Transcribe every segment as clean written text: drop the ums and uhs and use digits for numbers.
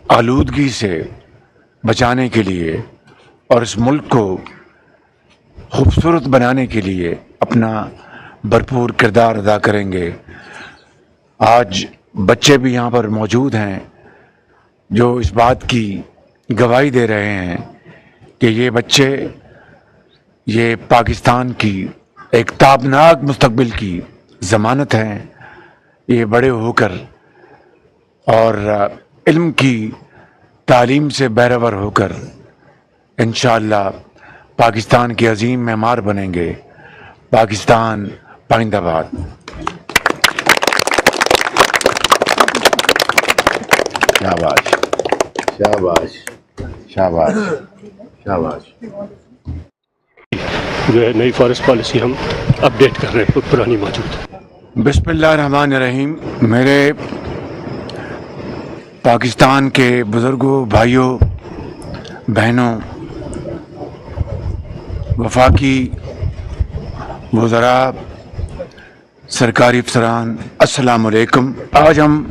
آلودگی سے بچانے کے لیے اور اس ملک کو خوبصورت بنانے کے لیے اپنا بھرپور کردار ادا کریں گے۔ آج بچے بھی یہاں پر موجود ہیں جو اس بات کی گواہی دے رہے ہیں کہ یہ بچے یہ پاکستان کی ایک تابناک مستقبل کی ضمانت ہیں۔ یہ بڑے ہو کر اور علم کی تعلیم سے بہرور ہو کر انشاءاللہ پاکستان کے عظیم معمار بنیں گے۔ پاکستان پائندہ باد۔ شاباش شاباش شاباش شاباش۔ جو ہے نئی فارسٹ پالیسی ہم اپڈیٹ کر رہے ہیں، پرانی موجود ہے۔ بسم اللہ الرحمن الرحیم۔ میرے پاکستان کے بزرگوں، بھائیوں، بہنوں، وفاقی وزراء، سرکاری افسران، السلام علیکم۔ آج ہم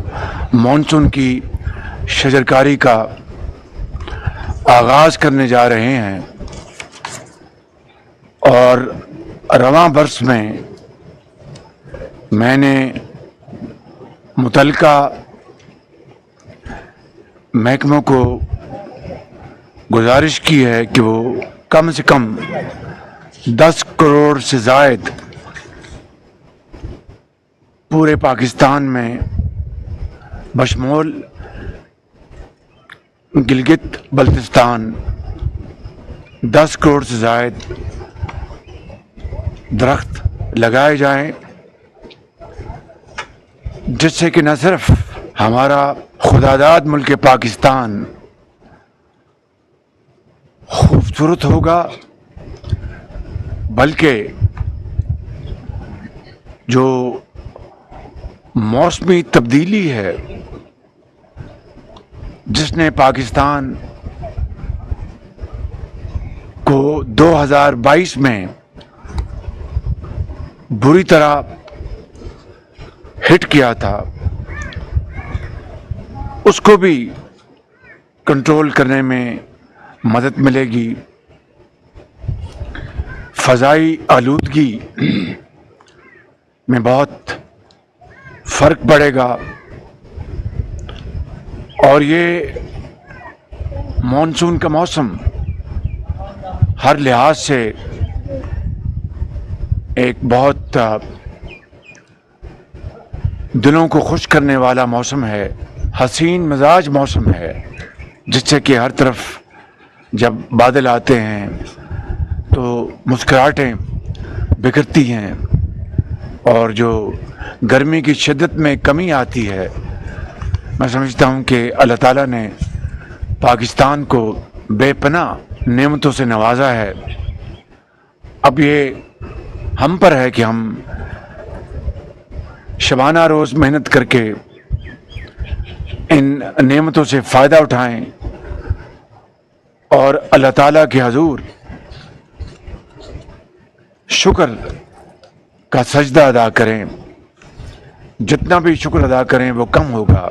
مانسون کی شجرکاری کا آغاز کرنے جا رہے ہیں اور رواں برس میں نے متعلقہ محکموں کو گزارش کی ہے کہ وہ کم سے کم 10 کروڑ سے زائد پورے پاکستان میں بشمول گلگت بلتستان 10 کروڑ سے زائد درخت لگائے جائیں، جس سے کہ نہ صرف ہمارا خداداد ملک پاکستان خوبصورت ہوگا بلکہ جو موسمی تبدیلی ہے جس نے پاکستان کو 2022 میں بری طرح ہٹ کیا تھا، اس کو بھی کنٹرول کرنے میں مدد ملے گی۔ فضائی آلودگی میں بہت فرق پڑے گا اور یہ مانسون کا موسم ہر لحاظ سے ایک بہت دلوں کو خوش کرنے والا موسم ہے، حسین مزاج موسم ہے، جس سے کہ ہر طرف جب بادل آتے ہیں تو مسکراہٹیں بکھرتی ہیں اور جو گرمی کی شدت میں کمی آتی ہے۔ میں سمجھتا ہوں کہ اللہ تعالیٰ نے پاکستان کو بے پناہ نعمتوں سے نوازا ہے۔ اب یہ ہم پر ہے کہ ہم شبانہ روز محنت کر کے ان نعمتوں سے فائدہ اٹھائیں اور اللہ تعالیٰ کے حضور شکر کا سجدہ ادا کریں۔ جتنا بھی شکر ادا کریں وہ کم ہوگا۔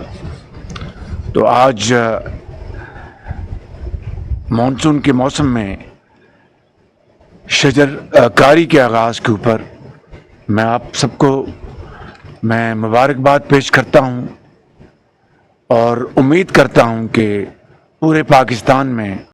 تو آج مانسون کے موسم میں شجر کاری کے آغاز کے اوپر میں آپ سب کو میں مبارکباد پیش کرتا ہوں اور امید کرتا ہوں کہ پورے پاکستان میں